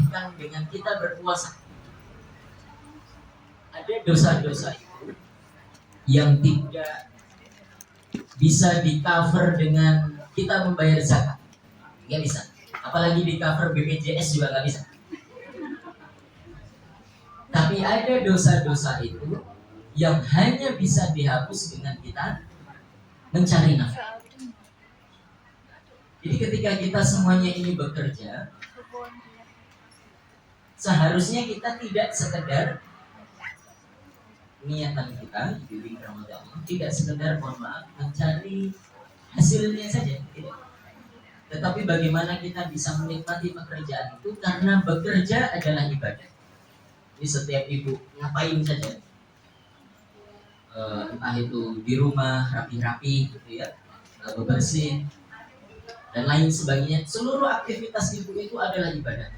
dihapuskan dengan kita berpuasa. Ada dosa-dosa itu yang tidak bisa di cover dengan kita membayar zakat, nggak bisa. Apalagi di cover BPJS juga nggak bisa. Tapi ada dosa-dosa itu yang hanya bisa dihapus dengan kita mencari nafkah. Jadi ketika kita semuanya ini bekerja, seharusnya kita tidak sekedar niatan kita di Ramadan, tidak sekedar mohon maaf mencari hasilnya saja, tidak. Tetapi bagaimana kita bisa menikmati pekerjaan itu, karena bekerja adalah ibadah. Jadi setiap ibu ngapain saja, entah itu di rumah rapi-rapi gitu ya, bebersih dan lain sebagainya, seluruh aktivitas ibu itu adalah ibadah.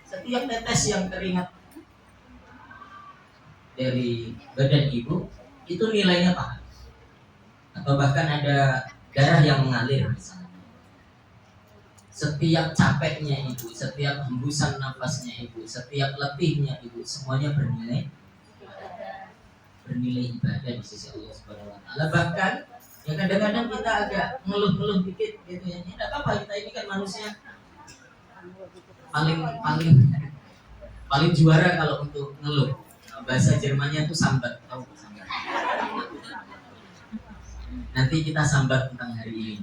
Setiap tetes yang keringat dari badan ibu itu nilainya pahala, atau bahkan ada darah yang mengalir misalnya. Setiap capeknya ibu, setiap hembusan nafasnya ibu, setiap letihnya ibu, semuanya bernilai ibadah di sisi Allah Subhanahu wa taala. Bahkan ya kadang-kadang kita agak ngeluh-ngeluh dikit gitu ya. Tidak apa-apa, kita ini kan manusia paling juara kalau untuk ngeluh. Bahasa Jermannya itu sambat, tahu sambat. Nanti kita sambat tentang hari ini.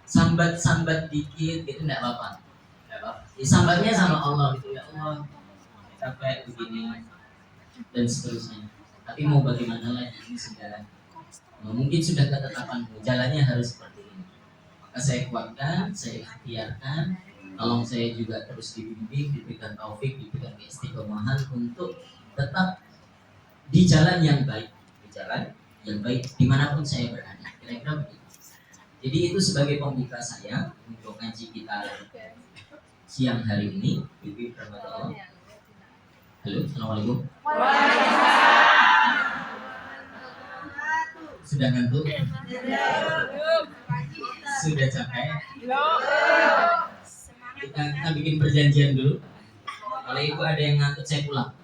Sambat dikit gitu enggak apa-apa. Ya, sambatnya sama Allah gitu, ya Allah capek begini dan seterusnya. Tapi mau bagaimana lagi, ini sudah mungkin sudah ketetapanmu, jalannya harus seperti ini. Maka saya kuatkan, saya ikhtiarkan, tolong saya juga terus dibimbing, diberikan taufik, diberikan keistiqomahan untuk tetap di jalan yang baik, dimanapun saya berada. Kira-kira begitu. Jadi itu sebagai pembuka saya untuk ngaji kita siang hari ini. Bibi Ramadan. Halo, assalamualaikum. Sudah ngantuk? Sudah capek? Kita bikin perjanjian dulu. Kalau ibu ada yang ngantuk, saya pulang.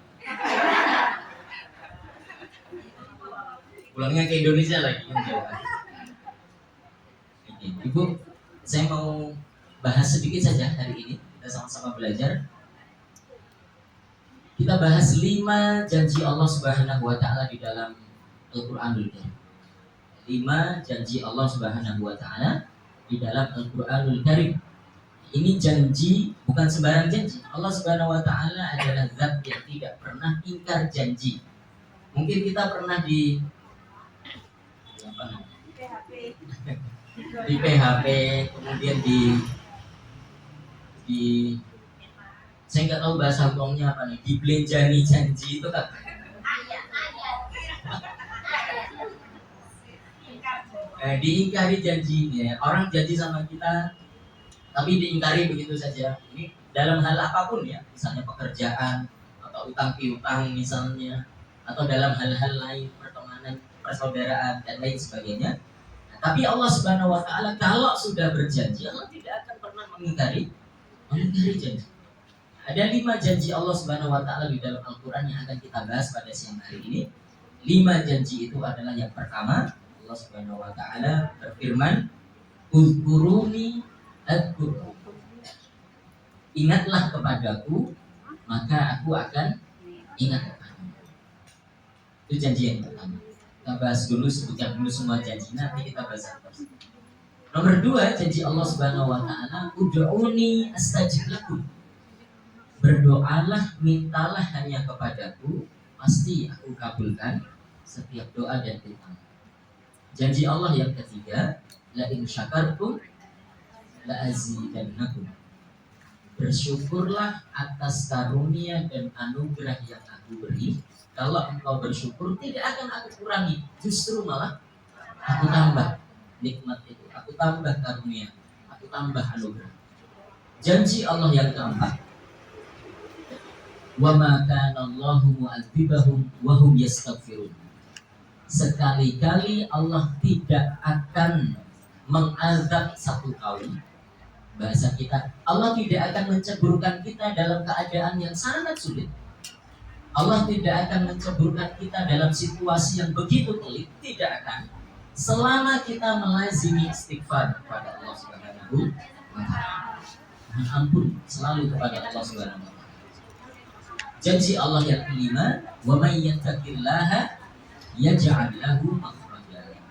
Pulangnya ke Indonesia lagi. Ibu, saya mau bahas sedikit saja hari ini. Kita sama-sama belajar. Kita bahas 5 janji Allah Subhanahu wa taala di dalam Al-Qur'anul Karim. 5 janji Allah Subhanahu wa taala di dalam Al-Qur'anul Karim. Ini janji, bukan sembarang janji. Allah Subhanahu wa taala adalah zat yang tidak pernah ingkar janji. Mungkin kita pernah di PHP, kemudian di saya nggak tahu bahasa Hongkongnya apa nih, dibelanjani janji itu kan. Diingkari janjinya, orang janji sama kita tapi diingkari begitu saja. Ini dalam hal apapun ya, misalnya pekerjaan atau utang piutang misalnya, atau dalam hal-hal lain, pertemanan, persaudaraan dan lain sebagainya. Tapi Allah Subhanahu wa taala kalau sudah berjanji, Allah tidak akan pernah mengingkari janji. Ada 5 janji Allah Subhanahu wa taala di dalam Al-Qur'an yang akan kita bahas pada siang hari ini. 5 janji itu adalah, yang pertama, Allah Subhanahu wa taala berfirman, "Uzkuruni adkurkum." Ingatlah kepadaku, maka aku akan ingat kepadamu. Itu janji yang pertama. Kita bahas dulu, sebutkan dulu semua janji, nanti kita bahas terus. Nomor 2, janji Allah Subhanahu wa taala, "Ud'uni astajib lakum." Berdoalah, mintalah hanya kepadaku, pasti aku kabulkan setiap doa dan doa. Janji Allah yang ketiga, la in syakartum la azidannakum. Bersyukurlah atas karunia dan anugerah yang aku beri. Kalau engkau bersyukur, tidak akan aku kurangi, justru malah aku tambah nikmat itu, aku tambah karunia, aku tambah anugerah. Janji Allah yang keempat, wa ma kana Allahu mu'adzibahum wa hum yastaghfirun. Sekali-kali Allah tidak akan mengazab satu kaum Bahasa kita, Allah tidak akan menceburkan kita dalam keadaan yang sangat sulit. Allah tidak akan menceburkan kita dalam situasi yang begitu pelik, tidak akan. Selama kita melazimi istighfar kepada Allah Subhanahu wa taala. Mohon ampun selalu kepada Allah Subhanahu wa taala. Janji Allah yang kelima, wa may yattaqillaha yaj'al lahu makhraja.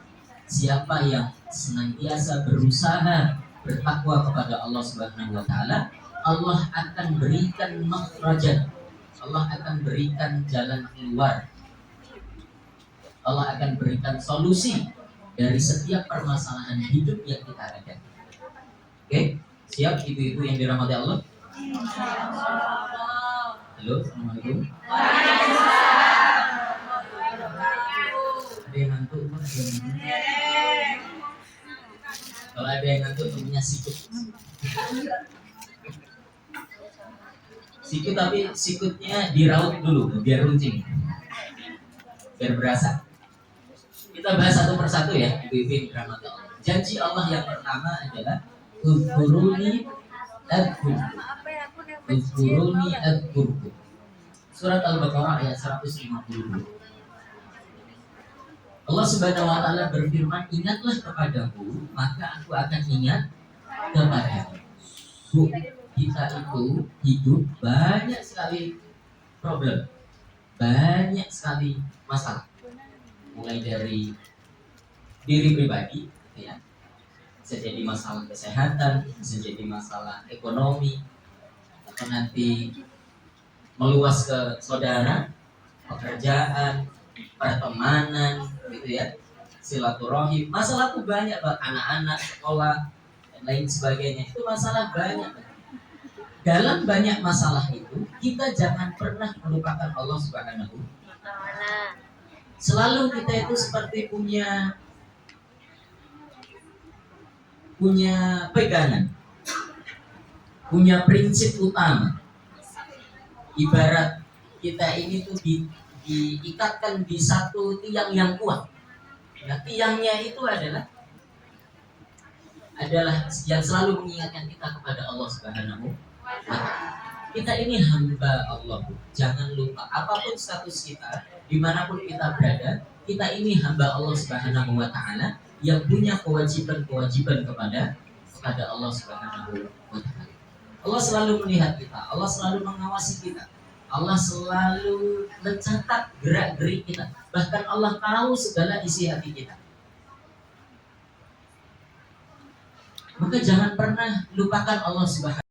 Siapa yang senantiasa berusaha bertakwa kepada Allah Subhanahu wa taala, Allah akan berikan makhrajan. Allah akan berikan jalan keluar. Allah akan berikan solusi dari setiap permasalahan hidup yang kita hadapi. Oke, siap ibu-ibu yang dirahmati Allah? Halo, assalamualaikum. Ada yang ngantuk? Kalau ada yang ngantuk, punya sikut. Sikut, tapi sikutnya diraut dulu biar runcing, biar berasa. Kita bahas satu persatu ya, ibu-ibu yang dirahmati Allah. Janji Allah yang pertama adalah Uzkuruni adkurku. Uzkuruni adkurku. Surat Al-Baqarah ayat 152. Allah Subhanahu wa taala berfirman, ingatlah kepadaku, maka aku akan ingat kepadamu. Kita itu hidup banyak sekali problem, banyak sekali masalah, mulai dari diri pribadi, ya, bisa jadi masalah kesehatan, bisa jadi masalah ekonomi, atau nanti meluas ke saudara, pekerjaan, pertemanan, gitu ya, silaturahim. Masalah tuh banyak banget, anak-anak, sekolah, dan lain sebagainya. Itu masalah banyak. Dalam banyak masalah itu, kita jangan pernah melupakan Allah Subhanahu wa taala. Selalu kita itu seperti punya pegangan, punya prinsip utama. Ibarat kita ini tuh diikatkan di satu tiang yang kuat. Nah, tiangnya itu adalah yang selalu mengingatkan kita kepada Allah Subhanahu wa taala. Kita ini hamba Allah. Jangan lupa, apapun status kita, dimanapun kita berada, kita ini hamba Allah Subhanahu wa taala yang punya kewajiban kepada Allah Subhanahu wa taala. Allah selalu melihat kita, Allah selalu mengawasi kita, Allah selalu mencatat gerak-gerik kita. Bahkan Allah tahu segala isi hati kita. Maka jangan pernah lupakan Allah Subhanahu